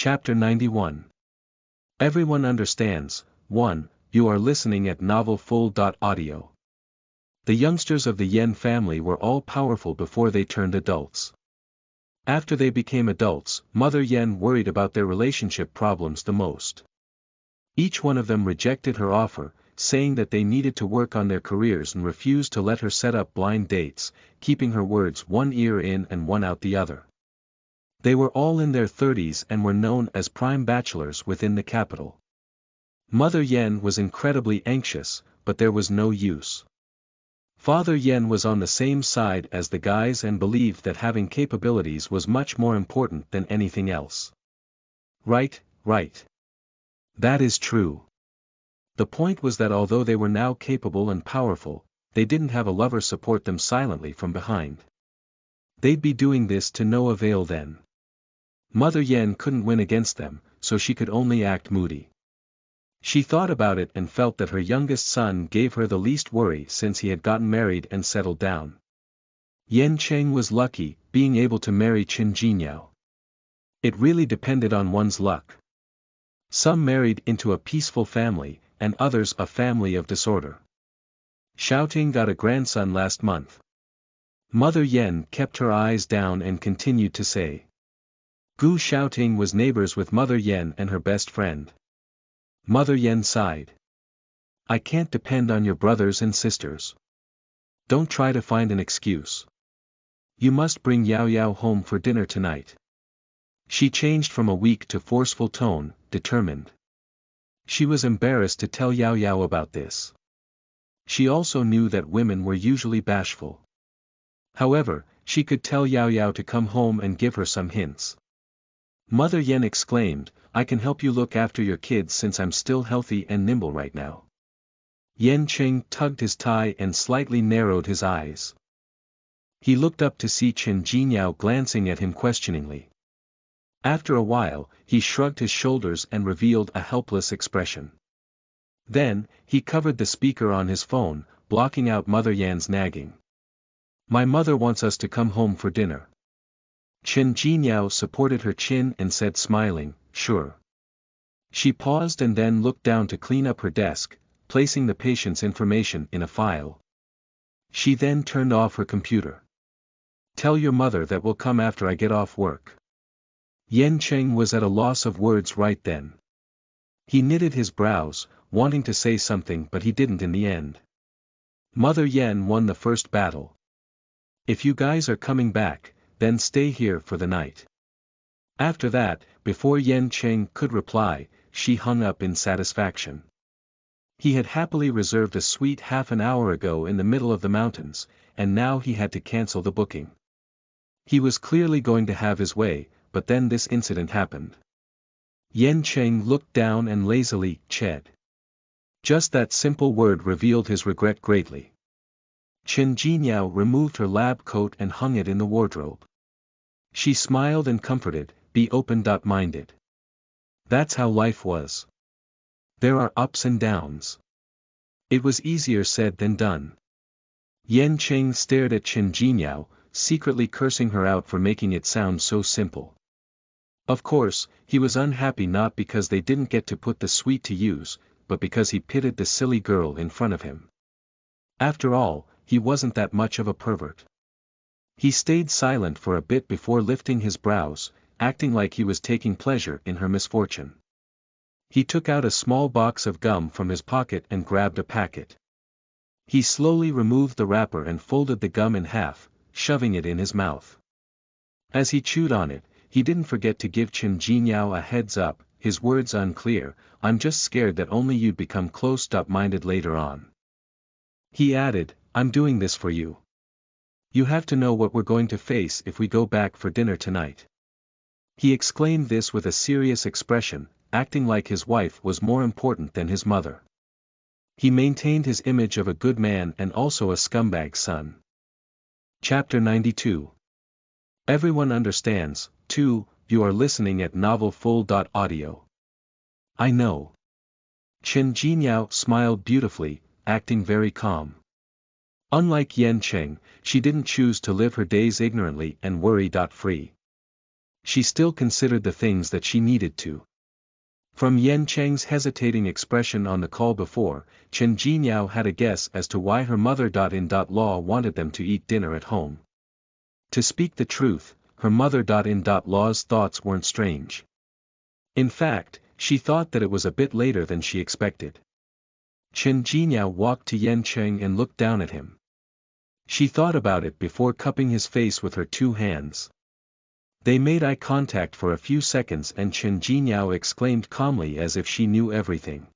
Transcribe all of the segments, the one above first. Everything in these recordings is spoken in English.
Chapter 91. Everyone understands. 1. You are listening at novelfull.audio. The youngsters of the Yen family were all powerful before they turned adults. After they became adults, Mother Yen worried about their relationship problems the most. Each one of them rejected her offer, saying that they needed to work on their careers and refused to let her set up blind dates, keeping her words one ear in and one out the other. They were all in their 30s and were known as prime bachelors within the capital. Mother Yen was incredibly anxious, but there was no use. Father Yen was on the same side as the guys and believed that having capabilities was much more important than anything else. Right. That is true. The point was that although they were now capable and powerful, they didn't have a lover support them silently from behind. They'd be doing this to no avail then. Mother Yen couldn't win against them, so she could only act moody. She thought about it and felt that her youngest son gave her the least worry since he had gotten married and settled down. Yen Cheng was lucky, being able to marry Qin Jinyao. It really depended on one's luck. Some married into a peaceful family, and others a family of disorder. Xiaoting got a grandson last month. Mother Yen kept her eyes down and continued to say. Gu Xiaoting was neighbors with Mother Yen and her best friend. Mother Yen sighed. I can't depend on your brothers and sisters. Don't try to find an excuse. You must bring Yao Yao home for dinner tonight. She changed from a weak to forceful tone, determined. She was embarrassed to tell Yao Yao about this. She also knew that women were usually bashful. However, she could tell Yao Yao to come home and give her some hints. Mother Yen exclaimed, I can help you look after your kids since I'm still healthy and nimble right now. Yen Cheng tugged his tie and slightly narrowed his eyes. He looked up to see Qin Jinyao glancing at him questioningly. After a while, he shrugged his shoulders and revealed a helpless expression. Then, he covered the speaker on his phone, blocking out Mother Yan's nagging. My mother wants us to come home for dinner. Qin Jinyao supported her chin and said smiling, sure. She paused and then looked down to clean up her desk, placing the patient's information in a file. She then turned off her computer. Tell your mother that we'll come after I get off work. Yen Cheng was at a loss of words right then. He knitted his brows, wanting to say something but he didn't in the end. Mother Yen won the first battle. If you guys are coming back, then stay here for the night. After that, before Yen Cheng could reply, she hung up in satisfaction. He had happily reserved a suite half an hour ago in the middle of the mountains, and now he had to cancel the booking. He was clearly going to have his way, but then this incident happened. Yen Cheng looked down and lazily ched. Just that simple word revealed his regret greatly. Qin Jinyao removed her lab coat and hung it in the wardrobe. She smiled and comforted, be open-minded. That's how life was. There are ups and downs. It was easier said than done. Yen Cheng stared at Qin Jinyao, secretly cursing her out for making it sound so simple. Of course, he was unhappy not because they didn't get to put the suite to use, but because he pitied the silly girl in front of him. After all, he wasn't that much of a pervert. He stayed silent for a bit before lifting his brows, acting like he was taking pleasure in her misfortune. He took out a small box of gum from his pocket and grabbed a packet. He slowly removed the wrapper and folded the gum in half, shoving it in his mouth. As he chewed on it, he didn't forget to give Qin Jinyao a heads up, his words unclear, I'm just scared that only you'd become closed-minded later on. He added, I'm doing this for you. You have to know what we're going to face if we go back for dinner tonight. He exclaimed this with a serious expression, acting like his wife was more important than his mother. He maintained his image of a good man and also a scumbag son. Chapter 92. Everyone understands. 2. You are listening at novelfull.audio. I know. Qin Jinyao smiled beautifully, acting very calm. Unlike Yen Cheng, she didn't choose to live her days ignorantly and worry-free. She still considered the things that she needed to. From Yen Cheng's hesitating expression on the call before, Chen Jinyao had a guess as to why her mother-in-law wanted them to eat dinner at home. To speak the truth, her mother-in-law's thoughts weren't strange. In fact, she thought that it was a bit later than she expected. Chen Jinyao walked to Yen Cheng and looked down at him. She thought about it before cupping his face with her two hands. They made eye contact for a few seconds and Chen Jinyao exclaimed calmly as if she knew everything.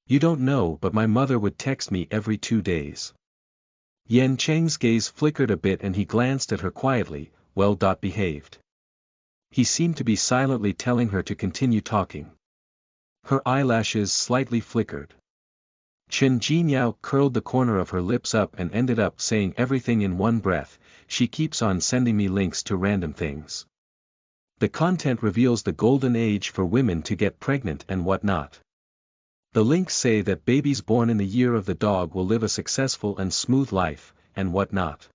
"You don't know, but my mother would text me every 2 days." Yen Cheng's gaze flickered a bit and he glanced at her quietly, well behaved. He seemed to be silently telling her to continue talking. Her eyelashes slightly flickered. Chen Jinyao curled the corner of her lips up and ended up saying everything in one breath, "She keeps on sending me links to random things. The content reveals the golden age for women to get pregnant and whatnot. The links say that babies born in the year of the dog will live a successful and smooth life, and whatnot.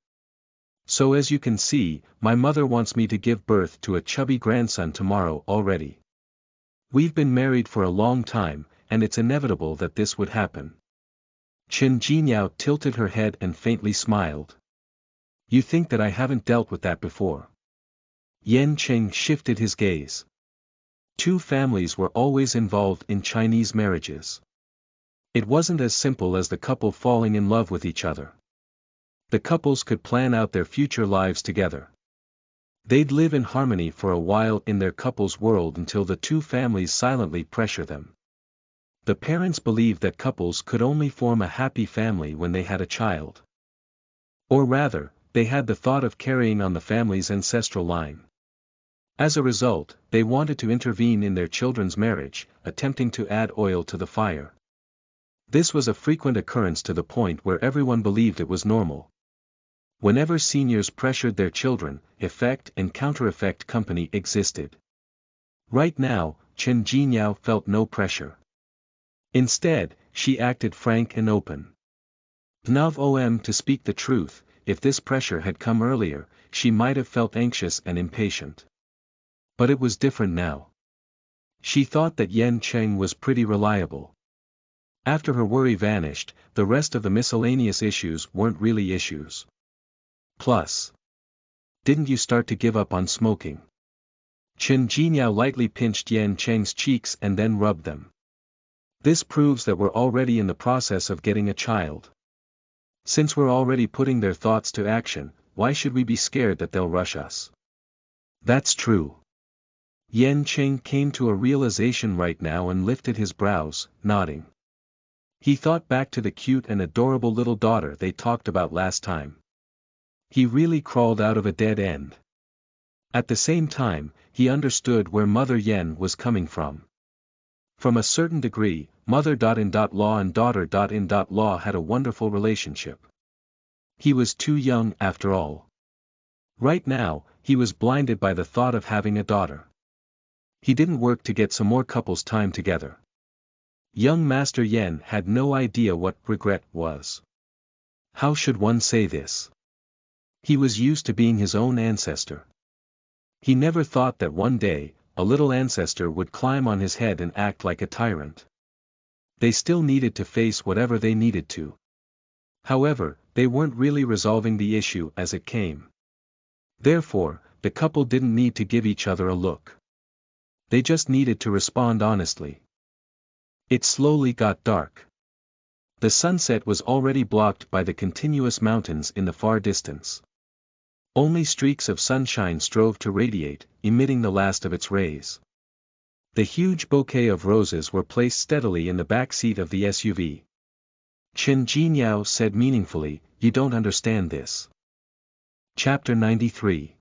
So as you can see, my mother wants me to give birth to a chubby grandson tomorrow already. We've been married for a long time, and it's inevitable that this would happen." Chen Jinyao tilted her head and faintly smiled. "You think that I haven't dealt with that before?" Yen Cheng shifted his gaze. Two families were always involved in Chinese marriages. It wasn't as simple as the couple falling in love with each other. The couples could plan out their future lives together. They'd live in harmony for a while in their couple's world until the two families silently pressure them. The parents believed that couples could only form a happy family when they had a child. Or rather, they had the thought of carrying on the family's ancestral line. As a result, they wanted to intervene in their children's marriage, attempting to add oil to the fire. This was a frequent occurrence to the point where everyone believed it was normal. Whenever seniors pressured their children, effect and counter-effect company existed. Right now, Chen Jinyao felt no pressure. Instead, she acted frank and open. To speak the truth, if this pressure had come earlier, she might have felt anxious and impatient. But it was different now. She thought that Yen Cheng was pretty reliable. After her worry vanished, the rest of the miscellaneous issues weren't really issues. Plus, didn't you start to give up on smoking? Chen Jinyao lightly pinched Yen Cheng's cheeks and then rubbed them. This proves that we're already in the process of getting a child. Since we're already putting their thoughts to action, why should we be scared that they'll rush us? That's true. Yen Cheng came to a realization right now and lifted his brows, nodding. He thought back to the cute and adorable little daughter they talked about last time. He really crawled out of a dead end. At the same time, he understood where Mother Yen was coming from. From a certain degree, Mother-in-law and Daughter-in-law had a wonderful relationship. He was too young after all. Right now, he was blinded by the thought of having a daughter. He didn't work to get some more couples time together. Young Master Yen had no idea what regret was. How should one say this? He was used to being his own ancestor. He never thought that one day, a little ancestor would climb on his head and act like a tyrant. They still needed to face whatever they needed to. However, they weren't really resolving the issue as it came. Therefore, the couple didn't need to give each other a look. They just needed to respond honestly. It slowly got dark. The sunset was already blocked by the continuous mountains in the far distance. Only streaks of sunshine strove to radiate, emitting the last of its rays. The huge bouquet of roses were placed steadily in the back seat of the SUV. Chen Jinyao said meaningfully, "You don't understand this." Chapter 93.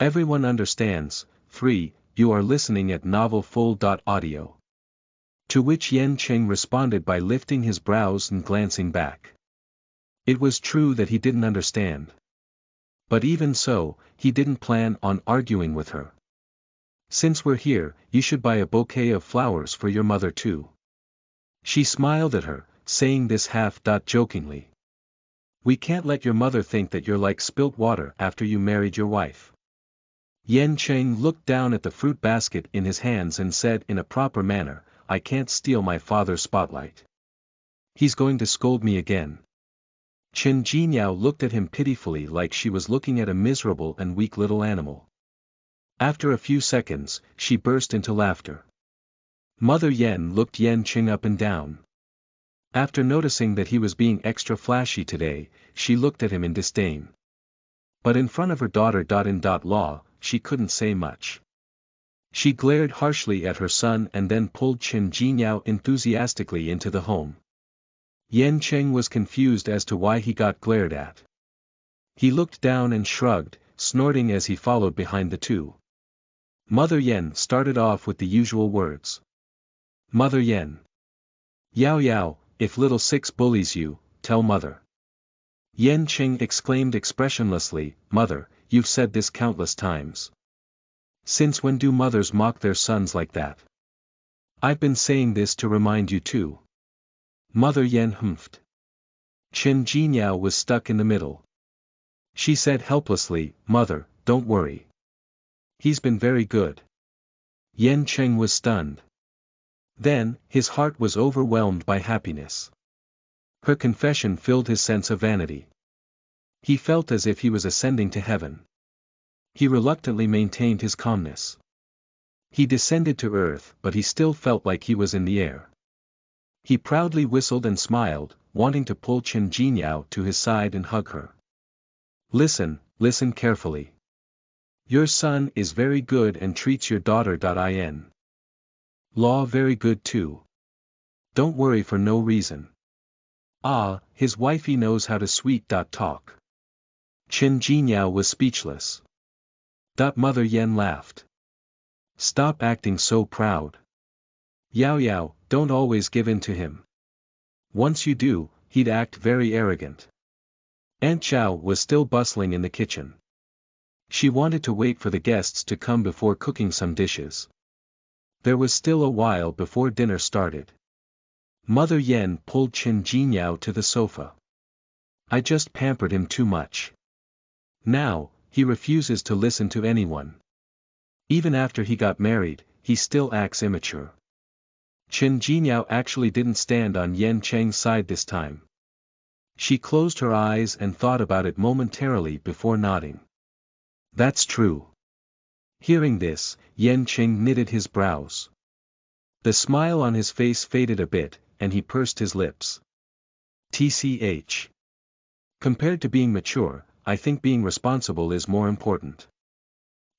Everyone understands. 3. You are listening at novelfull.audio. To which Yen Cheng responded by lifting his brows and glancing back. It was true that he didn't understand. But even so, he didn't plan on arguing with her. "Since we're here, you should buy a bouquet of flowers for your mother too." She smiled at her, saying this half-jokingly. "We can't let your mother think that you're like spilt water after you married your wife." Yen Cheng looked down at the fruit basket in his hands and said in a proper manner, I can't steal my father's spotlight. He's going to scold me again. Chen Jinyao looked at him pitifully like she was looking at a miserable and weak little animal. After a few seconds, she burst into laughter. Mother Yen looked Yen Cheng up and down. After noticing that he was being extra flashy today, she looked at him in disdain. But in front of her daughter-in-law, she couldn't say much. She glared harshly at her son and then pulled Chen Jinyao enthusiastically into the home. Yen Cheng was confused as to why he got glared at. He looked down and shrugged, snorting as he followed behind the two. Mother Yen started off with the usual words. Mother Yen. Yao Yao, if little six bullies you, tell mother. Yen Cheng exclaimed expressionlessly, Mother, you've said this countless times. Since when do mothers mock their sons like that? I've been saying this to remind you too. Mother Yen humphed. Chen Jinyao was stuck in the middle. She said helplessly, Mother, don't worry. He's been very good. Yen Cheng was stunned. Then, his heart was overwhelmed by happiness. Her confession filled his sense of vanity. He felt as if he was ascending to heaven. He reluctantly maintained his calmness. He descended to earth but he still felt like he was in the air. He proudly whistled and smiled, wanting to pull Chen Jinyao to his side and hug her. Listen carefully. Your son is very good and treats your daughter-in law very good too. Don't worry for no reason. Ah, his wifey knows how to sweet talk. Chen Jinyao was speechless. Mother Yen laughed. Stop acting so proud. Yao Yao, don't always give in to him. Once you do, he'd act very arrogant. Aunt Chow was still bustling in the kitchen. She wanted to wait for the guests to come before cooking some dishes. There was still a while before dinner started. Mother Yen pulled Chen Jinyao to the sofa. I just pampered him too much. Now, he refuses to listen to anyone. Even after he got married, he still acts immature. Chen Jinyao actually didn't stand on Yen Cheng's side this time. She closed her eyes and thought about it momentarily before nodding. That's true. Hearing this, Yen Cheng knitted his brows. The smile on his face faded a bit, and he pursed his lips. TCH. Compared to being mature, I think being responsible is more important.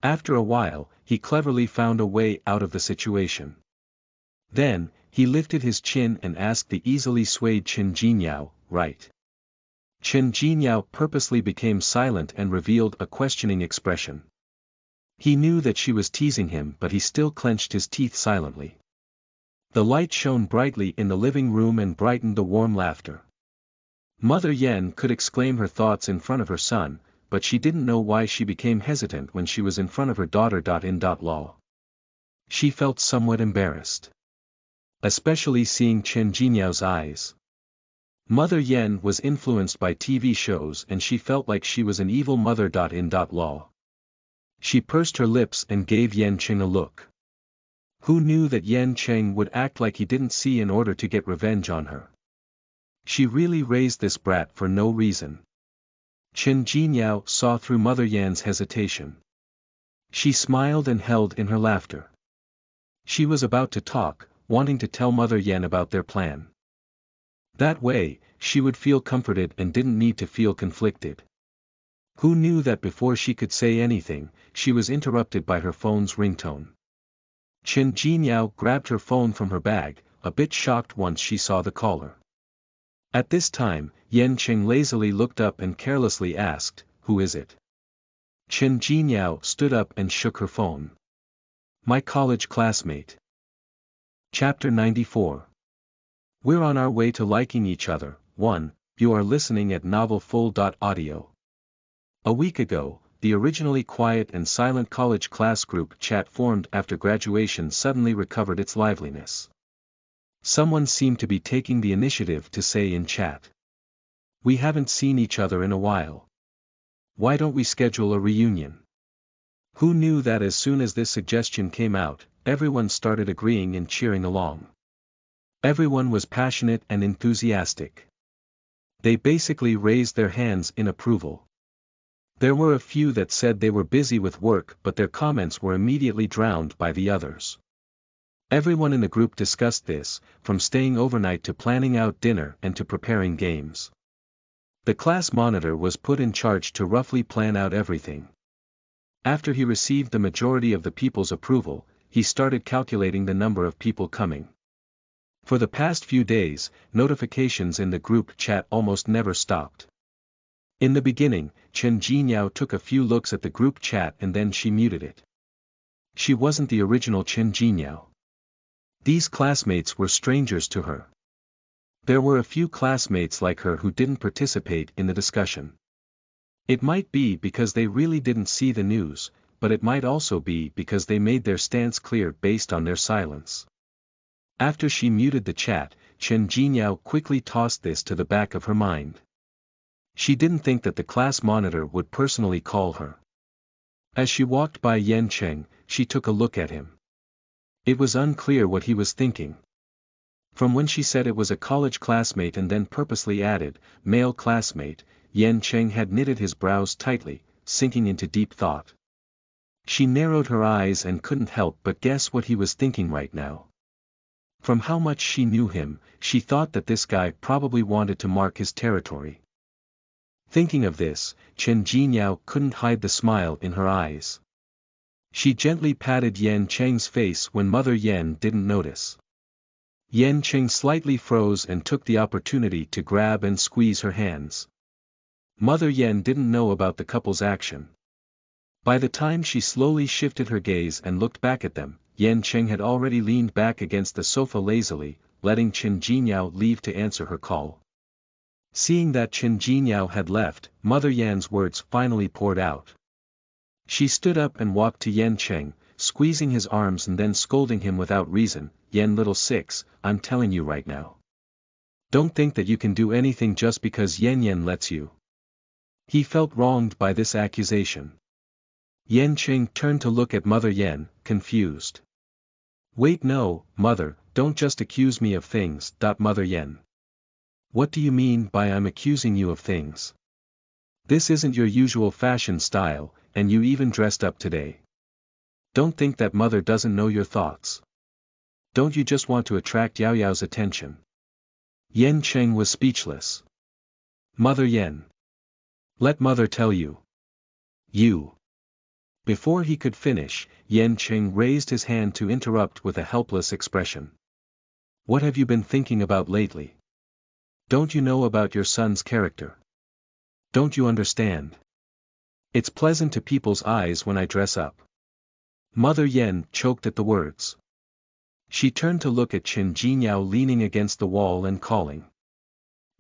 After a while, he cleverly found a way out of the situation. Then, he lifted his chin and asked the easily swayed Chen Jinyao, right? Chen Jinyao purposely became silent and revealed a questioning expression. He knew that she was teasing him but he still clenched his teeth silently. The light shone brightly in the living room and brightened the warm laughter. Mother Yen could exclaim her thoughts in front of her son, but she didn't know why she became hesitant when she was in front of her daughter-in-law. She felt somewhat embarrassed. Especially seeing Chen Jinyao's eyes. Mother Yen was influenced by TV shows and she felt like she was an evil mother-in-law. She pursed her lips and gave Yen Cheng a look. Who knew that Yen Cheng would act like he didn't see in order to get revenge on her? She really raised this brat for no reason. Chen Jinyao saw through Mother Yan's hesitation. She smiled and held in her laughter. She was about to talk, wanting to tell Mother Yen about their plan. That way, she would feel comforted and didn't need to feel conflicted. Who knew that before she could say anything, she was interrupted by her phone's ringtone. Chen Jinyao grabbed her phone from her bag, a bit shocked once she saw the caller. At this time, Yen Cheng lazily looked up and carelessly asked, "Who is it?" Chen Jinyao stood up and shook her phone. "My college classmate." Chapter 94. We're on our way to liking each other. 1. You are listening at novelfull.audio. A week ago, the originally quiet and silent college class group chat formed after graduation suddenly recovered its liveliness. Someone seemed to be taking the initiative to say in chat, "We haven't seen each other in a while. Why don't we schedule a reunion?" Who knew that as soon as this suggestion came out, everyone started agreeing and cheering along. Everyone was passionate and enthusiastic. They basically raised their hands in approval. There were a few that said they were busy with work, but their comments were immediately drowned by the others. Everyone in the group discussed this, from staying overnight to planning out dinner and to preparing games. The class monitor was put in charge to roughly plan out everything. After he received the majority of the people's approval, he started calculating the number of people coming. For the past few days, notifications in the group chat almost never stopped. In the beginning, Chen Jingyao took a few looks at the group chat and then she muted it. She wasn't the original Chen Jingyao. These classmates were strangers to her. There were a few classmates like her who didn't participate in the discussion. It might be because they really didn't see the news, but it might also be because they made their stance clear based on their silence. After she muted the chat, Chen Jingyao quickly tossed this to the back of her mind. She didn't think that the class monitor would personally call her. As she walked by Yan Cheng, she took a look at him. It was unclear what he was thinking. From when she said it was a college classmate and then purposely added, male classmate, Yan Cheng had knitted his brows tightly, sinking into deep thought. She narrowed her eyes and couldn't help but guess what he was thinking right now. From how much she knew him, she thought that this guy probably wanted to mark his territory. Thinking of this, Chen Jingyao couldn't hide the smile in her eyes. She gently patted Yan Cheng's face when Mother Yan didn't notice. Yan Cheng slightly froze and took the opportunity to grab and squeeze her hands. Mother Yan didn't know about the couple's action. By the time she slowly shifted her gaze and looked back at them, Yan Cheng had already leaned back against the sofa lazily, letting Chen Jingyao leave to answer her call. Seeing that Chen Jingyao had left, Mother Yan's words finally poured out. She stood up and walked to Yan Cheng, squeezing his arms and then scolding him without reason. Yan little six, I'm telling you right now. Don't think that you can do anything just because Yan lets you. He felt wronged by this accusation. Yan Cheng turned to look at Mother Yan, confused. Wait, no, Mother, don't just accuse me of things. Mother Yan. What do you mean by I'm accusing you of things? This isn't your usual fashion style, and you even dressed up today. Don't think that Mother doesn't know your thoughts. Don't you just want to attract Yao Yao's attention? Yan Cheng was speechless. Mother Yan. Let Mother tell you. You. Before he could finish, Yan Cheng raised his hand to interrupt with a helpless expression. What have you been thinking about lately? Don't you know about your son's character? Don't you understand? It's pleasant to people's eyes when I dress up. Mother Yan choked at the words. She turned to look at Chen Jingyao leaning against the wall and calling.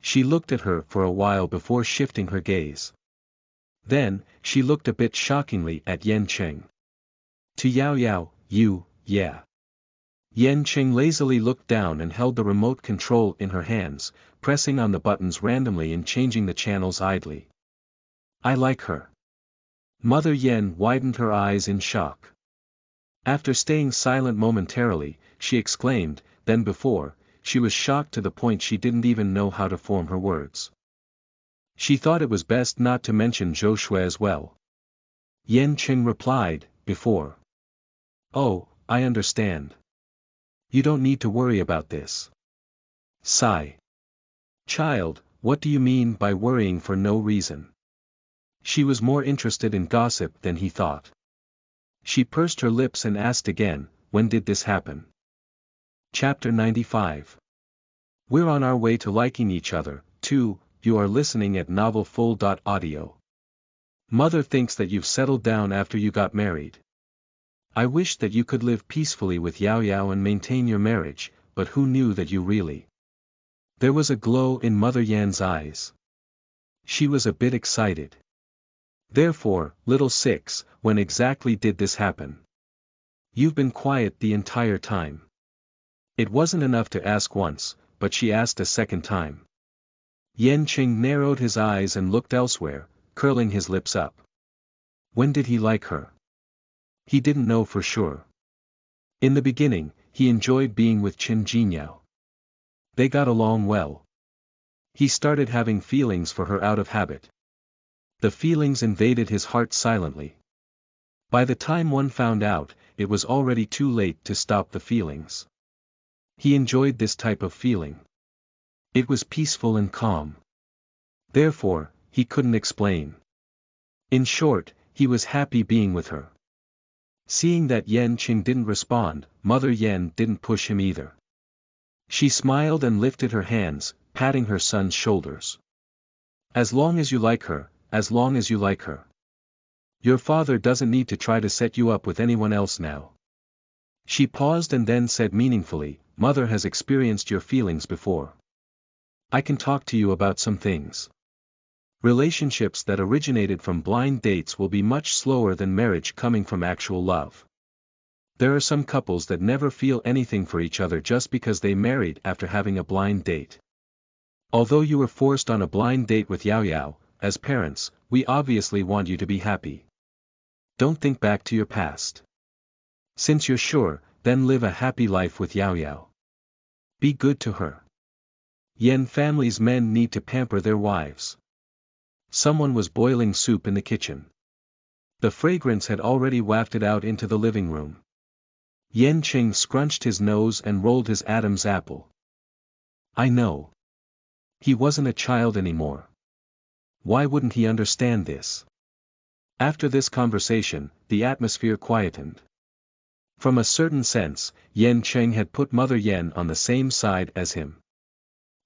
She looked at her for a while before shifting her gaze. Then, she looked a bit shockingly at Yan Cheng. To Yao Yao, you, yeah. Yan Cheng lazily looked down and held the remote control in her hands, pressing on the buttons randomly and changing the channels idly. I like her. Mother Yan widened her eyes in shock. After staying silent momentarily, she exclaimed, then before, she was shocked to the point she didn't even know how to form her words. She thought it was best not to mention Zhou Shui as well. Yan Cheng replied, before. Oh, I understand. You don't need to worry about this. Sigh. Child, what do you mean by worrying for no reason? She was more interested in gossip than he thought. She pursed her lips and asked again, when did this happen? Chapter 95. We're on our way to liking each other, too. You are listening at novelfull.audio. Mother thinks that you've settled down after you got married. I wish that you could live peacefully with Yao Yao and maintain your marriage, but who knew that you really... There was a glow in Mother Yan's eyes. She was a bit excited. Therefore, little six, when exactly did this happen? You've been quiet the entire time. It wasn't enough to ask once, but she asked a second time. Yan Cheng narrowed his eyes and looked elsewhere, curling his lips up. When did he like her? He didn't know for sure. In the beginning, he enjoyed being with Qin Jinyao. They got along well. He started having feelings for her out of habit. The feelings invaded his heart silently. By the time one found out, it was already too late to stop the feelings. He enjoyed this type of feeling. It was peaceful and calm. Therefore, he couldn't explain. In short, he was happy being with her. Seeing that Yan Qing didn't respond, Mother Yan didn't push him either. She smiled and lifted her hands, patting her son's shoulders. As long as you like her, as long as you like her. Your father doesn't need to try to set you up with anyone else now. She paused and then said meaningfully, Mother has experienced your feelings before. I can talk to you about some things. Relationships that originated from blind dates will be much slower than marriage coming from actual love. There are some couples that never feel anything for each other just because they married after having a blind date. Although you were forced on a blind date with Yao Yao, as parents, we obviously want you to be happy. Don't think back to your past. Since you're sure, then live a happy life with Yao Yao. Be good to her. Yan family's men need to pamper their wives. Someone was boiling soup in the kitchen. The fragrance had already wafted out into the living room. Yan Qing scrunched his nose and rolled his Adam's apple. I know. He wasn't a child anymore. Why wouldn't he understand this? After this conversation, the atmosphere quietened. From a certain sense, Yan Qing had put Mother Yan on the same side as him.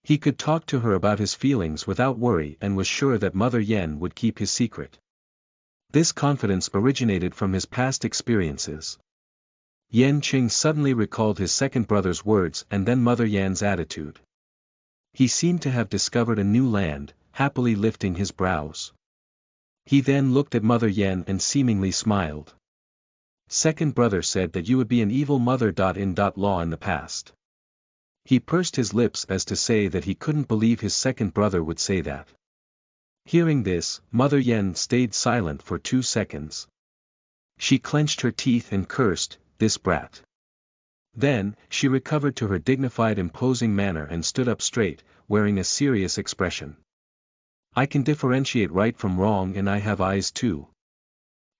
He could talk to her about his feelings without worry and was sure that Mother Yan would keep his secret. This confidence originated from his past experiences. Yan Qing suddenly recalled his second brother's words and then Mother Yan's attitude. He seemed to have discovered a new land, happily lifting his brows. He then looked at Mother Yan and seemingly smiled. Second brother said that you would be an evil mother. Law in the past. He pursed his lips as to say that he couldn't believe his second brother would say that. Hearing this, Mother Yan stayed silent for 2 seconds. She clenched her teeth and cursed, this brat. Then, she recovered to her dignified imposing manner and stood up straight, wearing a serious expression. I can differentiate right from wrong and I have eyes too.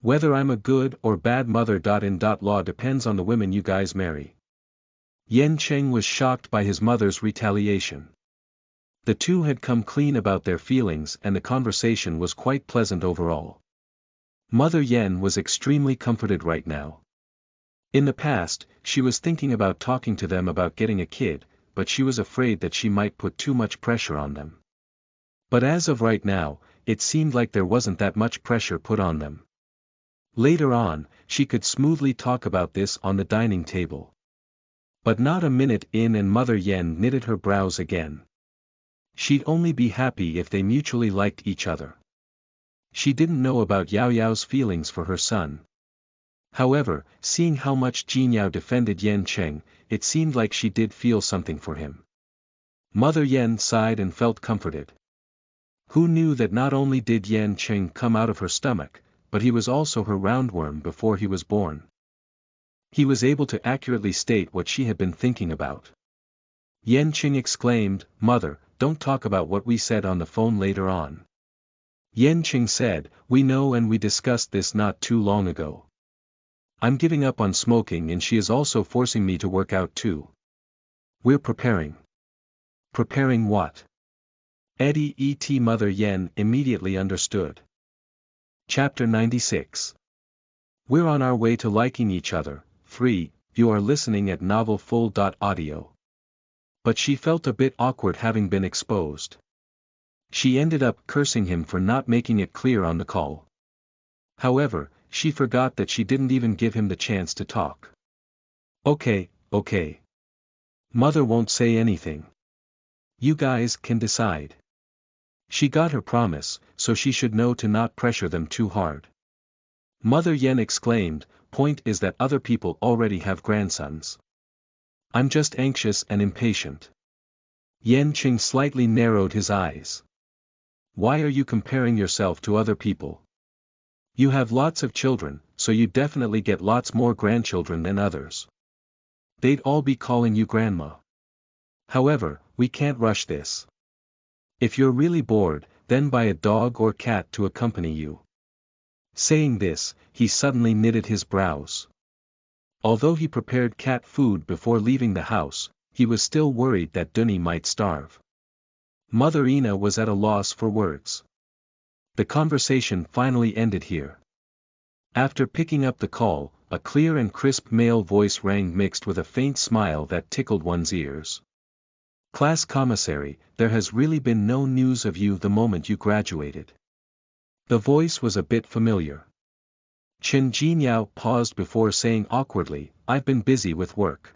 Whether I'm a good or bad mother. Law depends on the women you guys marry. Yan Qing was shocked by his mother's retaliation. The two had come clean about their feelings and the conversation was quite pleasant overall. Mother Yan was extremely comforted right now. In the past, she was thinking about talking to them about getting a kid, but she was afraid that she might put too much pressure on them. But as of right now, it seemed like there wasn't that much pressure put on them. Later on, she could smoothly talk about this on the dining table. But not a minute in and Mother Yan knitted her brows again. She'd only be happy if they mutually liked each other. She didn't know about Yao Yao's feelings for her son. However, seeing how much Jinyao defended Yan Qing, it seemed like she did feel something for him. Mother Yan sighed and felt comforted. Who knew that not only did Yan Qing come out of her stomach, but he was also her roundworm before he was born. He was able to accurately state what she had been thinking about. Yan Qing exclaimed, Mother, don't talk about what we said on the phone later on. Yan Qing said, we know and we discussed this not too long ago. I'm giving up on smoking and she is also forcing me to work out too. We're preparing. Preparing what? Mother Yan immediately understood. Chapter 96. We're on our way to liking each other. 3. You are listening at novelfull.audio. But she felt a bit awkward having been exposed. She ended up cursing him for not making it clear on the call. However, she forgot that she didn't even give him the chance to talk. Okay. Mother won't say anything. You guys can decide. She got her promise, so she should know to not pressure them too hard. Mother Yan exclaimed, point is that other people already have grandsons. I'm just anxious and impatient. Yan Qing slightly narrowed his eyes. Why are you comparing yourself to other people? You have lots of children, so you definitely get lots more grandchildren than others. They'd all be calling you grandma. However, we can't rush this. If you're really bored, then buy a dog or cat to accompany you. Saying this, he suddenly knitted his brows. Although he prepared cat food before leaving the house, he was still worried that Dunny might starve. Mother Ina was at a loss for words. The conversation finally ended here. After picking up the call, a clear and crisp male voice rang mixed with a faint smile that tickled one's ears. Class commissary, there has really been no news of you the moment you graduated. The voice was a bit familiar. Chen Jinyao paused before saying awkwardly, I've been busy with work.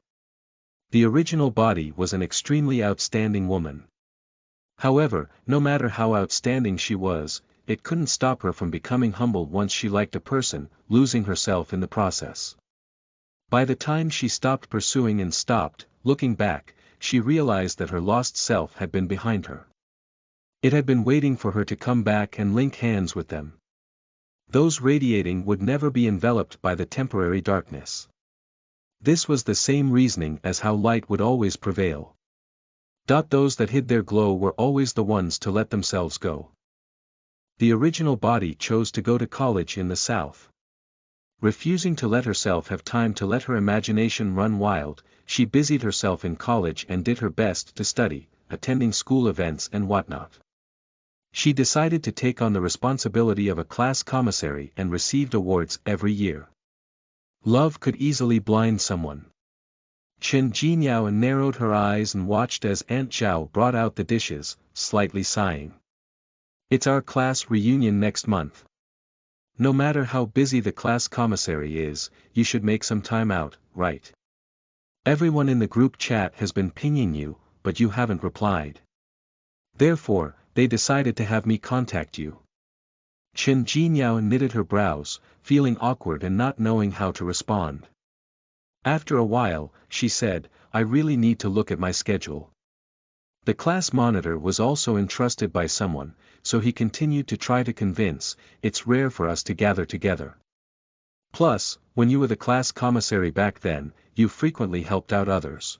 The original body was an extremely outstanding woman. However, no matter how outstanding she was, it couldn't stop her from becoming humble once she liked a person, losing herself in the process. By the time she stopped pursuing and stopped, looking back, she realized that her lost self had been behind her. It had been waiting for her to come back and link hands with them. Those radiating would never be enveloped by the temporary darkness. This was the same reasoning as how light would always prevail. Those that hid their glow were always the ones to let themselves go. The original body chose to go to college in the South. Refusing to let herself have time to let her imagination run wild, she busied herself in college and did her best to study, attending school events and whatnot. She decided to take on the responsibility of a class commissary and received awards every year. Love could easily blind someone. Chen Jinyao narrowed her eyes and watched as Aunt Zhao brought out the dishes, slightly sighing. It's our class reunion next month. No matter how busy the class commissary is, you should make some time out, right? Everyone in the group chat has been pinging you, but you haven't replied. Therefore, they decided to have me contact you. Chen Jinyao knitted her brows, feeling awkward and not knowing how to respond. After a while, she said, I really need to look at my schedule. The class monitor was also entrusted by someone, so he continued to try to convince, it's rare for us to gather together. Plus, when you were the class commissary back then, you frequently helped out others.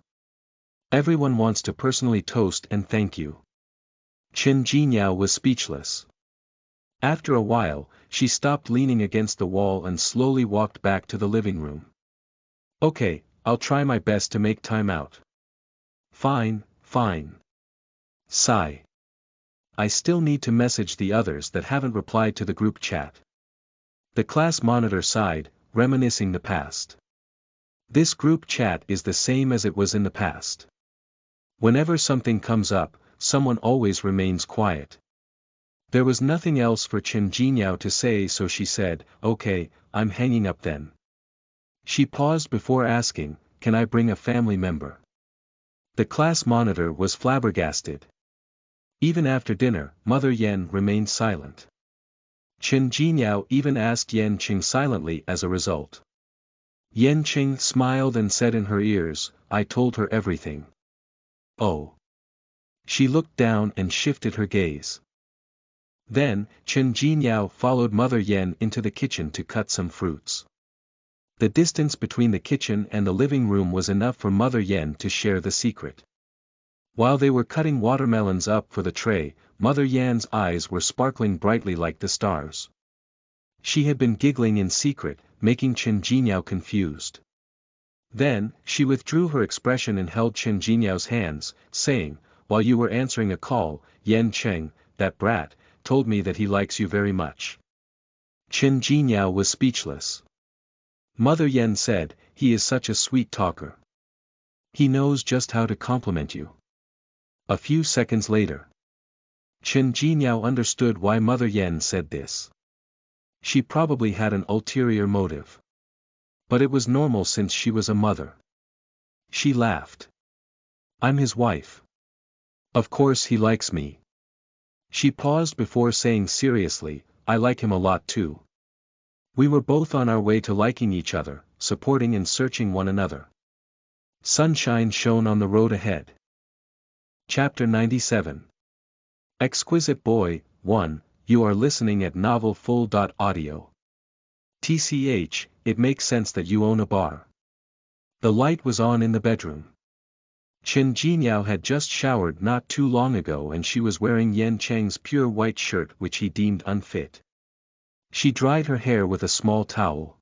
Everyone wants to personally toast and thank you. Chen Jinyao was speechless. After a while, she stopped leaning against the wall and slowly walked back to the living room. Okay, I'll try my best to make time out. Fine, fine. Sigh. I still need to message the others that haven't replied to the group chat. The class monitor sighed, reminiscing the past. This group chat is the same as it was in the past. Whenever something comes up, someone always remains quiet. There was nothing else for Chen Jinyao to say, so she said, okay, I'm hanging up then. She paused before asking, can I bring a family member? The class monitor was flabbergasted. Even after dinner, Mother Yen remained silent. Chen Jinyao even asked Yen Qing silently as a result. Yen Qing smiled and said in her ears, I told her everything. Oh. She looked down and shifted her gaze. Then, Chen Jinyao followed Mother Yen into the kitchen to cut some fruits. The distance between the kitchen and the living room was enough for Mother Yen to share the secret. While they were cutting watermelons up for the tray, Mother Yan's eyes were sparkling brightly like the stars. She had been giggling in secret, making Chen Jinyao confused. Then, she withdrew her expression and held Chen Jinyao's hands, saying, while you were answering a call, Yen Cheng, that brat, told me that he likes you very much. Chen Jinyao was speechless. Mother Yen said, he is such a sweet talker. He knows just how to compliment you. A few seconds later, Chen Jinyao understood why Mother Yen said this. She probably had an ulterior motive. But it was normal since she was a mother. She laughed. I'm his wife. Of course he likes me. She paused before saying seriously, I like him a lot too. We were both on our way to liking each other, supporting and searching one another. Sunshine shone on the road ahead. Chapter 97. Exquisite Boy, 1, you are listening at novelfull.audio. TCH, it makes sense that you own a bar. The light was on in the bedroom. Chen Jinyao had just showered not too long ago and she was wearing Yan Cheng's pure white shirt which he deemed unfit. She dried her hair with a small towel.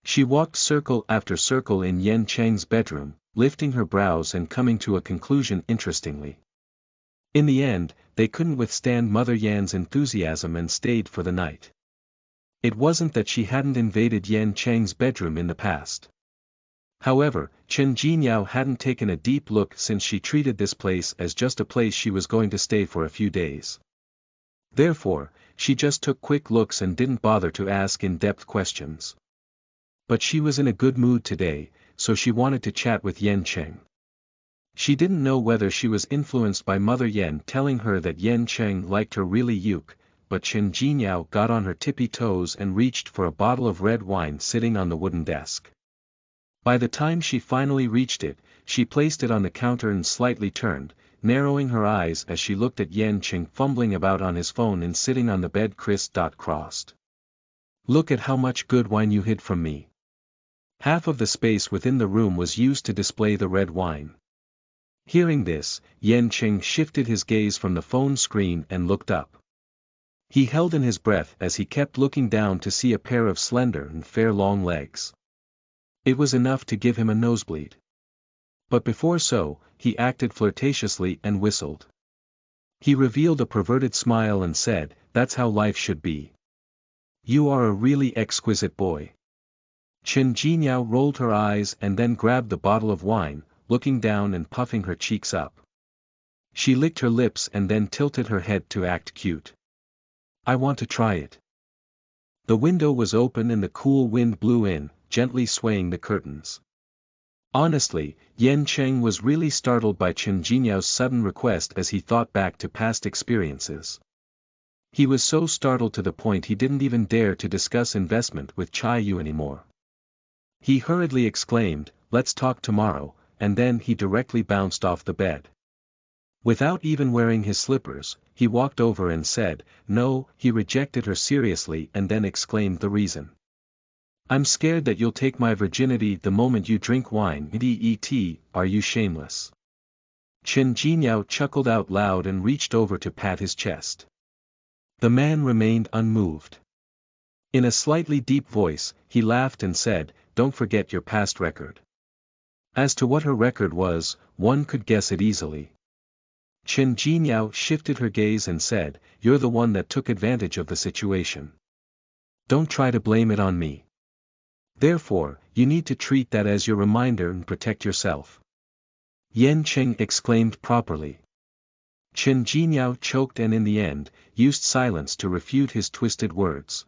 She walked circle after circle in Yan Cheng's bedroom, lifting her brows and coming to a conclusion interestingly. In the end, they couldn't withstand Mother Yan's enthusiasm and stayed for the night. It wasn't that she hadn't invaded Yan Cheng's bedroom in the past. However, Chen Jinyao hadn't taken a deep look since she treated this place as just a place she was going to stay for a few days. Therefore, she just took quick looks and didn't bother to ask in-depth questions. But she was in a good mood today, so she wanted to chat with Yan Cheng. She didn't know whether she was influenced by Mother Yan telling her that Yan Cheng liked her really yuk, but Chen Jinyao got on her tippy toes and reached for a bottle of red wine sitting on the wooden desk. By the time she finally reached it, she placed it on the counter and slightly turned, narrowing her eyes as she looked at Yan Cheng fumbling about on his phone and sitting on the bed crossed. Look at how much good wine you hid from me. Half of the space within the room was used to display the red wine. Hearing this, Yan Cheng shifted his gaze from the phone screen and looked up. He held in his breath as he kept looking down to see a pair of slender and fair long legs. It was enough to give him a nosebleed. But before so, he acted flirtatiously and whistled. He revealed a perverted smile and said, "That's how life should be. You are a really exquisite boy." Chen Jinyao rolled her eyes and then grabbed the bottle of wine, looking down and puffing her cheeks up. She licked her lips and then tilted her head to act cute. "I want to try it." The window was open and the cool wind blew in, gently swaying the curtains. Honestly, Yan Cheng was really startled by Chen Jinyao's sudden request as he thought back to past experiences. He was so startled to the point he didn't even dare to discuss investment with Chai Yu anymore. He hurriedly exclaimed, "Let's talk tomorrow," and then he directly bounced off the bed. Without even wearing his slippers, he walked over and said, "No," he rejected her seriously and then exclaimed the reason. "I'm scared that you'll take my virginity the moment you drink wine. Det, are you shameless?" Chen Jinyao chuckled out loud and reached over to pat his chest. The man remained unmoved. In a slightly deep voice, he laughed and said, "Don't forget your past record." As to what her record was, one could guess it easily. Chen Jinyao shifted her gaze and said, "You're the one that took advantage of the situation. Don't try to blame it on me. Therefore, you need to treat that as your reminder and protect yourself." Yan Cheng exclaimed properly. Chen Jinyao choked and in the end, used silence to refute his twisted words.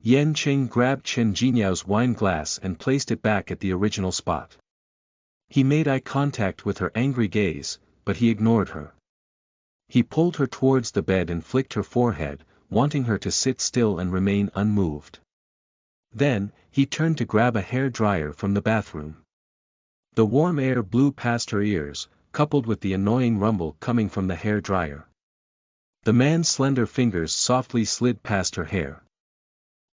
Yan Cheng grabbed Chen Jinyao's wine glass and placed it back at the original spot. He made eye contact with her angry gaze, but he ignored her. He pulled her towards the bed and flicked her forehead, wanting her to sit still and remain unmoved. Then, he turned to grab a hair dryer from the bathroom. The warm air blew past her ears, coupled with the annoying rumble coming from the hair dryer. The man's slender fingers softly slid past her hair.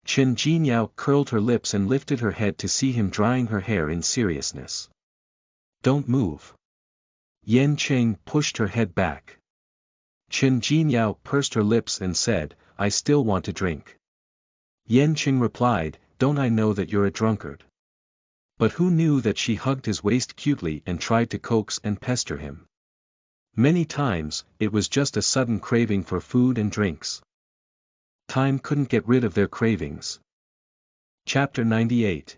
Chen Jinyao curled her lips and lifted her head to see him drying her hair in seriousness. "Don't move." Yan Cheng pushed her head back. Chen Jinyao pursed her lips and said, "I still want to drink." Yan Cheng replied, "Don't I know that you're a drunkard?" But who knew that she hugged his waist cutely and tried to coax and pester him. Many times, it was just a sudden craving for food and drinks. Time couldn't get rid of their cravings. Chapter 98.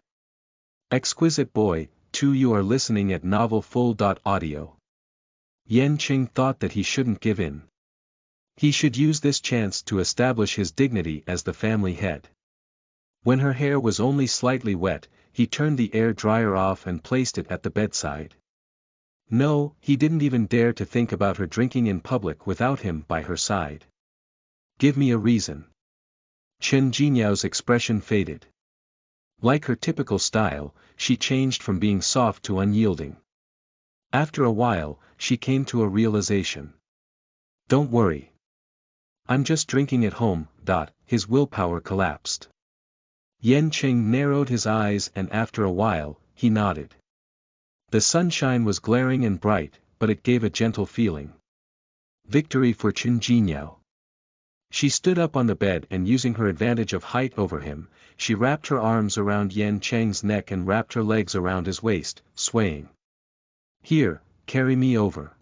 Exquisite Boy, 2. You are listening at novelfull.audio. Yan Cheng thought that he shouldn't give in. He should use this chance to establish his dignity as the family head. When her hair was only slightly wet, he turned the air dryer off and placed it at the bedside. No, he didn't even dare to think about her drinking in public without him by her side. "Give me a reason." Chen Jinyao's expression faded. Like her typical style, she changed from being soft to unyielding. After a while, she came to a realization. "Don't worry. I'm just drinking at home." His willpower collapsed. Yan Qing narrowed his eyes and after a while, he nodded. The sunshine was glaring and bright, but it gave a gentle feeling. Victory for Qin Jingyao. She stood up on the bed and using her advantage of height over him, she wrapped her arms around Yan Cheng's neck and wrapped her legs around his waist, swaying. Here, carry me over.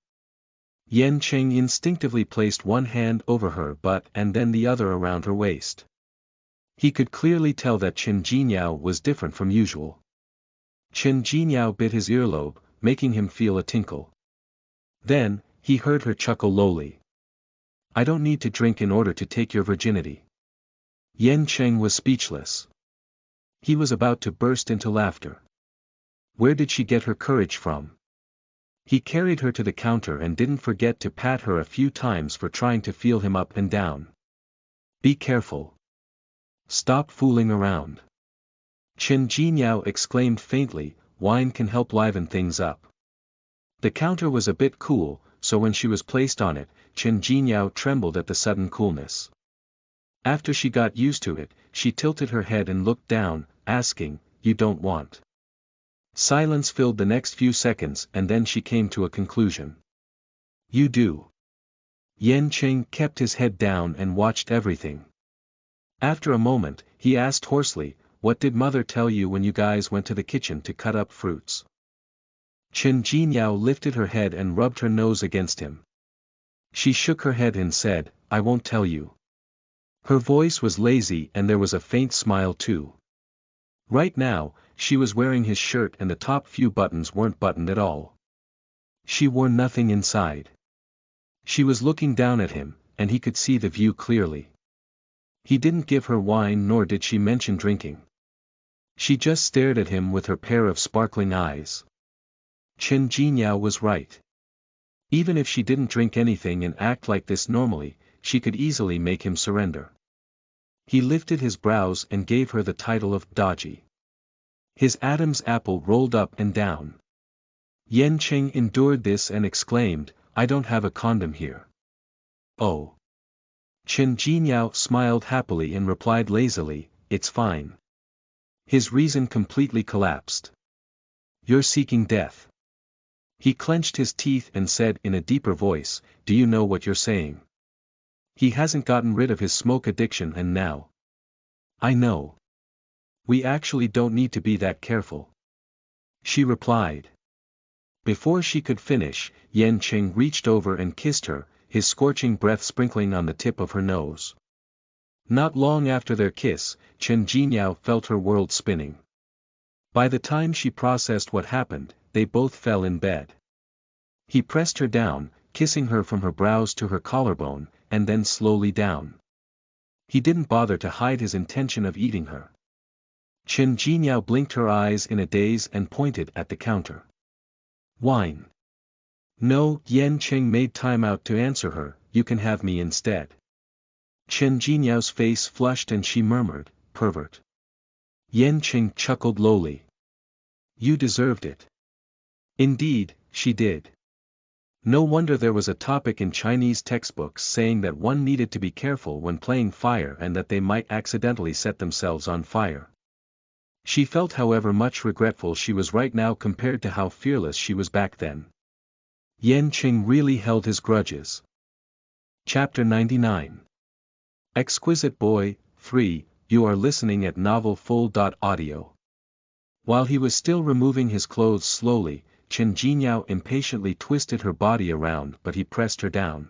Yan Cheng instinctively placed one hand over her butt and then the other around her waist. He could clearly tell that Qin Jingyao was different from usual. Qin Jingyao bit his earlobe, making him feel a tinkle. Then, he heard her chuckle lowly. I don't need to drink in order to take your virginity. Yan Cheng was speechless. He was about to burst into laughter. Where did she get her courage from? He carried her to the counter and didn't forget to pat her a few times for trying to feel him up and down. Be careful. Stop fooling around. Qin Jingyao exclaimed faintly, wine can help liven things up. The counter was a bit cool, so when she was placed on it, Qin Jingyao trembled at the sudden coolness. After she got used to it, she tilted her head and looked down, asking, you don't want. Silence filled the next few seconds and then she came to a conclusion. You do. Yan Qing kept his head down and watched everything. After a moment, he asked hoarsely, what did mother tell you when you guys went to the kitchen to cut up fruits? Qin Jingyao lifted her head and rubbed her nose against him. She shook her head and said, I won't tell you. Her voice was lazy and there was a faint smile too. Right now, she was wearing his shirt and the top few buttons weren't buttoned at all. She wore nothing inside. She was looking down at him, and he could see the view clearly. He didn't give her wine nor did she mention drinking. She just stared at him with her pair of sparkling eyes. Qin Jingyao was right. Even if she didn't drink anything and act like this normally, she could easily make him surrender. He lifted his brows and gave her the title of Dodgy. His Adam's apple rolled up and down. Yan Qing endured this and exclaimed, I don't have a condom here. Oh. Qin Jingyao smiled happily and replied lazily, it's fine. His reason completely collapsed. You're seeking death. He clenched his teeth and said in a deeper voice, do you know what you're saying? He hasn't gotten rid of his smoke addiction and now. I know. We actually don't need to be that careful. She replied. Before she could finish, Yan Qing reached over and kissed her, his scorching breath sprinkling on the tip of her nose. Not long after their kiss, Qin Jingyao felt her world spinning. By the time she processed what happened, they both fell in bed. He pressed her down, kissing her from her brows to her collarbone, and then slowly down. He didn't bother to hide his intention of eating her. Qin Jingyao blinked her eyes in a daze and pointed at the counter. Wine. No, Yan Qing made time out to answer her, you can have me instead. Qin Jinyao's face flushed and she murmured, pervert. Yan Qing chuckled lowly. You deserved it. Indeed, she did. No wonder there was a topic in Chinese textbooks saying that one needed to be careful when playing fire and that they might accidentally set themselves on fire. She felt however much regretful she was right now compared to how fearless she was back then. Yan Qing really held his grudges. Chapter 99. Exquisite Boy, 3, you are listening at novelfull.audio. While he was still removing his clothes slowly, Qin Jingyao impatiently twisted her body around but he pressed her down.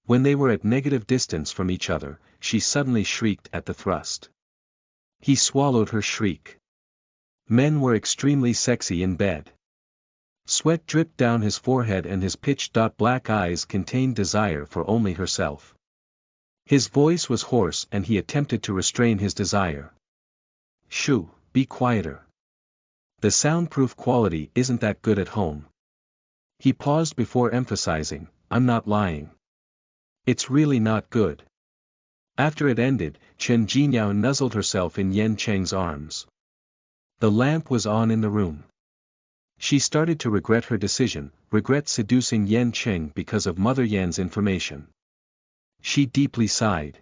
When they were at negative distance from each other, she suddenly shrieked at the thrust. He swallowed her shriek. Men were extremely sexy in bed. Sweat dripped down his forehead and his pitch-black eyes contained desire for only herself. His voice was hoarse and he attempted to restrain his desire. Shoo, be quieter. The soundproof quality isn't that good at home. He paused before emphasizing, I'm not lying. It's really not good. After it ended, Qin Jingyao nuzzled herself in Yan Cheng's arms. The lamp was on in the room. She started to regret her decision, regret seducing Yan Cheng because of Mother Yan's information. She deeply sighed.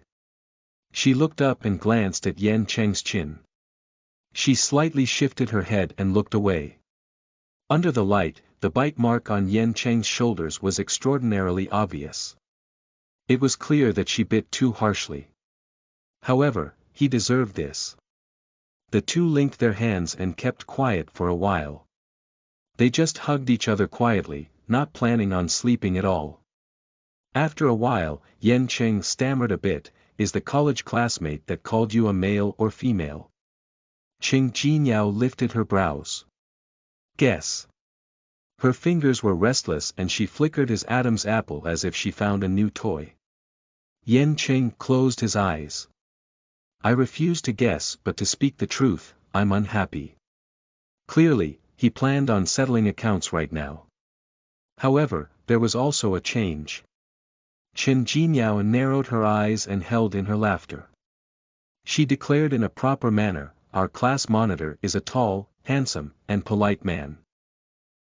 She looked up and glanced at Yan Cheng's chin. She slightly shifted her head and looked away. Under the light, the bite mark on Yan Cheng's shoulders was extraordinarily obvious. It was clear that she bit too harshly. However, he deserved this. The two linked their hands and kept quiet for a while. They just hugged each other quietly, not planning on sleeping at all. After a while, Yan Cheng stammered a bit, "Is the college classmate that called you a male or female?" Qing Jinyao lifted her brows. "Guess." Her fingers were restless and she flickered his Adam's apple as if she found a new toy. Yan Cheng closed his eyes. "I refuse to guess, but to speak the truth, I'm unhappy." Clearly, he planned on settling accounts right now. However, there was also a change. Qin Jinyao narrowed her eyes and held in her laughter. She declared in a proper manner, "Our class monitor is a tall, handsome, and polite man."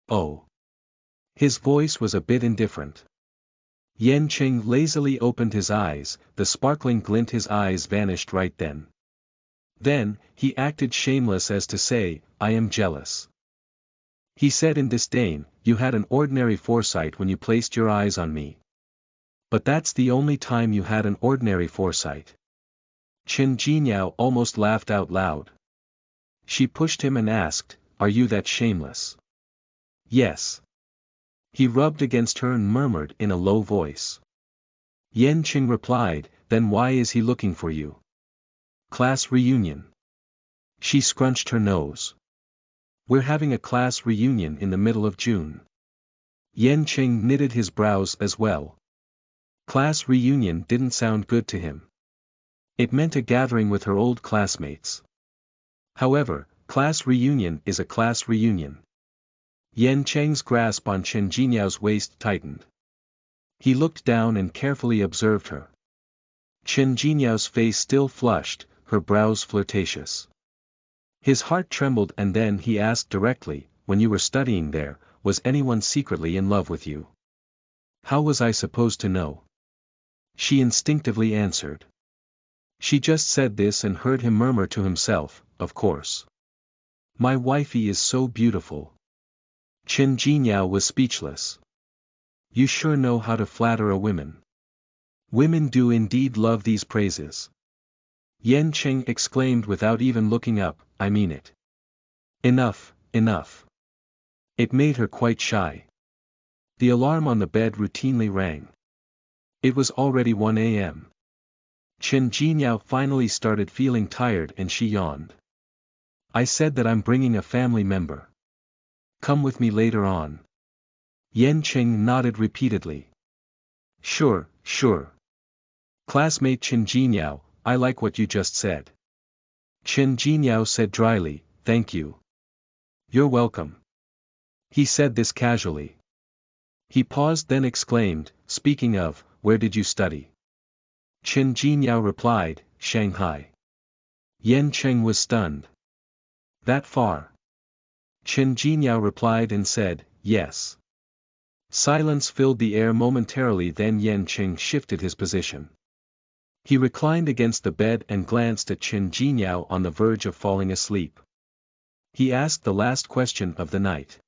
"Oh." His voice was a bit indifferent. Yan Qing lazily opened his eyes, the sparkling glint his eyes vanished right then. Then, he acted shameless as to say, "I am jealous." He said in disdain, "You had an ordinary foresight when you placed your eyes on me. But that's the only time you had an ordinary foresight." Qin Jinyao almost laughed out loud. She pushed him and asked, "Are you that shameless?" "Yes." He rubbed against her and murmured in a low voice. Yan Qing replied, "Then why is he looking for you?" "Class reunion." She scrunched her nose. "We're having a class reunion in the middle of June." Yan Qing knitted his brows as well. Class reunion didn't sound good to him. It meant a gathering with her old classmates. However, class reunion is a class reunion. Yan Cheng's grasp on Qin Jinyao's waist tightened. He looked down and carefully observed her. Qin Jinyao's face still flushed, her brows flirtatious. His heart trembled and then he asked directly, "When you were studying there, was anyone secretly in love with you?" "How was I supposed to know?" She instinctively answered. She just said this and heard him murmur to himself, "Of course. My wifey is so beautiful." Qin Jinyao was speechless. "You sure know how to flatter a woman." "Women do indeed love these praises." Yan Qing exclaimed without even looking up, "I mean it." "Enough, enough." It made her quite shy. The alarm on the bed routinely rang. It was already 1 a.m. Qin Jinyao finally started feeling tired and she yawned. "I said that I'm bringing a family member. Come with me later on." Yan Qing nodded repeatedly. "Sure, sure. Classmate Qin Jinyao, I like what you just said." Qin Jinyao said dryly, "Thank you." "You're welcome." He said this casually. He paused then exclaimed, "Speaking of, where did you study?" Qin Jinyao replied, "Shanghai." Yan Cheng was stunned. "That far?" Qin Jinyao replied and said, "Yes." Silence filled the air momentarily, then Yan Qing shifted his position. He reclined against the bed and glanced at Qin Jinyao on the verge of falling asleep. He asked the last question of the night.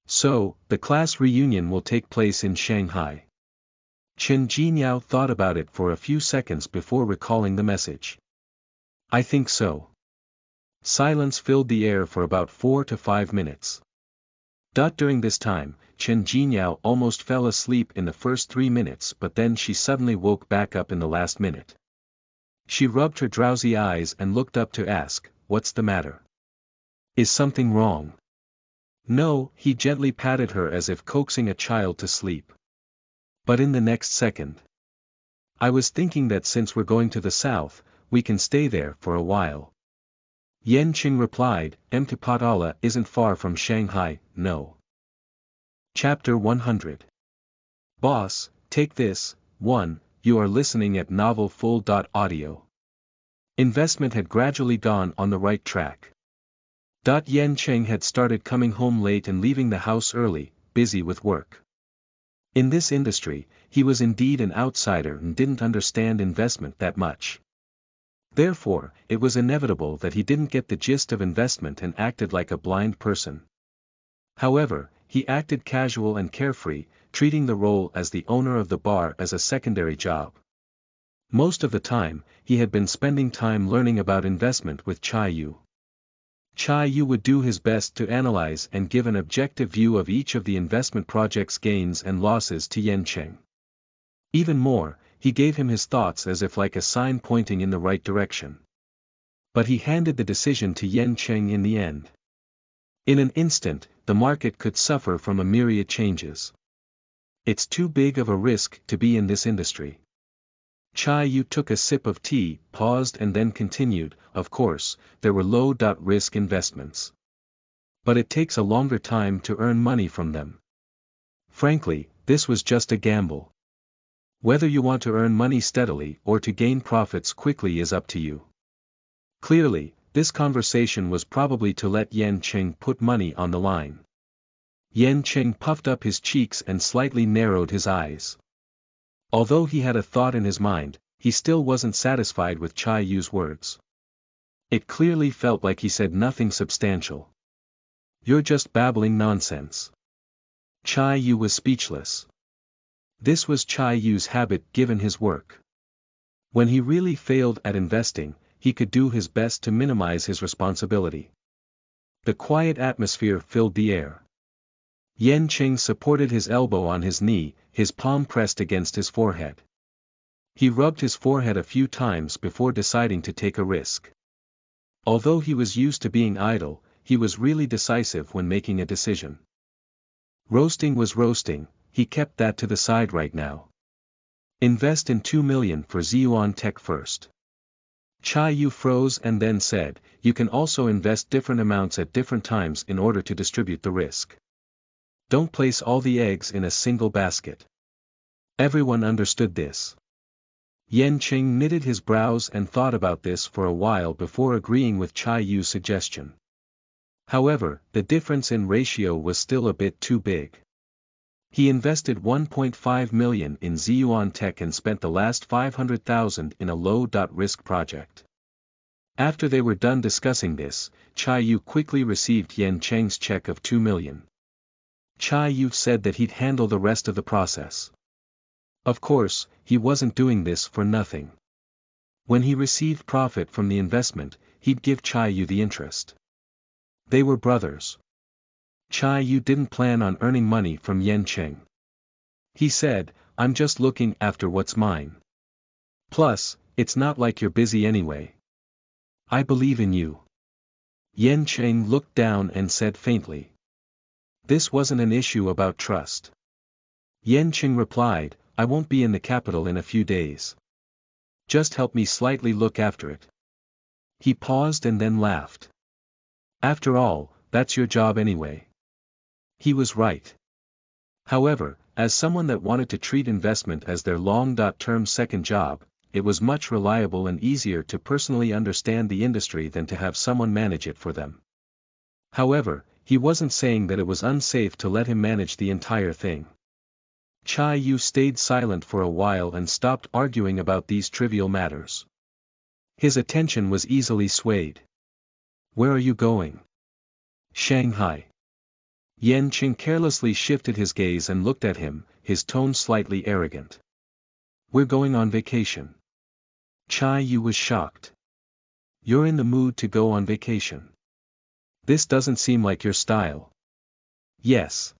"So, the class reunion will take place in Shanghai?" Qin Jinyao thought about it for a few seconds before recalling the message. "I think so." Silence filled the air for about 4 to 5 minutes. During this time, Qin Jinyao almost fell asleep in the first 3 minutes, but then she suddenly woke back up in the last minute. She rubbed her drowsy eyes and looked up to ask, "What's the matter? Is something wrong?" "No," he gently patted her as if coaxing a child to sleep. But in the next second, "I was thinking that since we're going to the south, we can stay there for a while." Yan Qing replied, "Mtapatala isn't far from Shanghai, no." Chapter 100. Boss, take this. 1. You are listening at novelfull.audio. Investment had gradually gone on the right track. Yan Cheng had started coming home late and leaving the house early, busy with work. In this industry, he was indeed an outsider and didn't understand investment that much. Therefore, it was inevitable that he didn't get the gist of investment and acted like a blind person. However, he acted casual and carefree, treating the role as the owner of the bar as a secondary job. Most of the time, he had been spending time learning about investment with Chai Yu. Chai Yu would do his best to analyze and give an objective view of each of the investment project's gains and losses to Yan Cheng. Even more, he gave him his thoughts as if like a sign pointing in the right direction. But he handed the decision to Yan Cheng in the end. In an instant, the market could suffer from a myriad changes. It's too big of a risk to be in this industry. Chai Yu took a sip of tea, paused and then continued, of course, there were low-risk investments. But it takes a longer time to earn money from them. Frankly, this was just a gamble. Whether you want to earn money steadily or to gain profits quickly is up to you. Clearly, this conversation was probably to let Yan Cheng put money on the line. Yan Cheng puffed up his cheeks and slightly narrowed his eyes. Although he had a thought in his mind, he still wasn't satisfied with Chai Yu's words. It clearly felt like he said nothing substantial. You're just babbling nonsense. Chai Yu was speechless. This was Chai Yu's habit given his work. When he really failed at investing, he could do his best to minimize his responsibility. The quiet atmosphere filled the air. Yan Cheng supported his elbow on his knee, his palm pressed against his forehead. He rubbed his forehead a few times before deciding to take a risk. Although he was used to being idle, he was really decisive when making a decision. Roasting was roasting, he kept that to the side right now. Invest in 2 million for Ziyuan Tech first. Chai Yu froze and then said, you can also invest different amounts at different times in order to distribute the risk. Don't place all the eggs in a single basket. Everyone understood this. Yan Cheng knitted his brows and thought about this for a while before agreeing with Chai Yu's suggestion. However, the difference in ratio was still a bit too big. He invested 1.5 million in Ziyuan Tech and spent the last 500,000 in a low-risk project. After they were done discussing this, Chai Yu quickly received Yan Cheng's check of 2 million. Chai Yu said that he'd handle the rest of the process. Of course, he wasn't doing this for nothing. When he received profit from the investment, he'd give Chai Yu the interest. They were brothers. Chai Yu didn't plan on earning money from Yan Cheng. He said, I'm just looking after what's mine. Plus, it's not like you're busy anyway. I believe in you. Yan Cheng looked down and said faintly. This wasn't an issue about trust. Yan Cheng replied, I won't be in the capital in a few days. Just help me slightly look after it. He paused and then laughed. After all, that's your job anyway. He was right. However, as someone that wanted to treat investment as their long-term second job, it was much reliable and easier to personally understand the industry than to have someone manage it for them. However, he wasn't saying that it was unsafe to let him manage the entire thing. Chai Yu stayed silent for a while and stopped arguing about these trivial matters. His attention was easily swayed. Where are you going? Shanghai. Yan Cheng carelessly shifted his gaze and looked at him, his tone slightly arrogant. We're going on vacation. Chai Yu was shocked. You're in the mood to go on vacation. This doesn't seem like your style. Yes.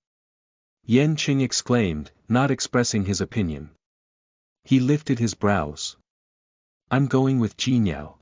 Yan Cheng exclaimed, not expressing his opinion. He lifted his brows. I'm going with Jinyao.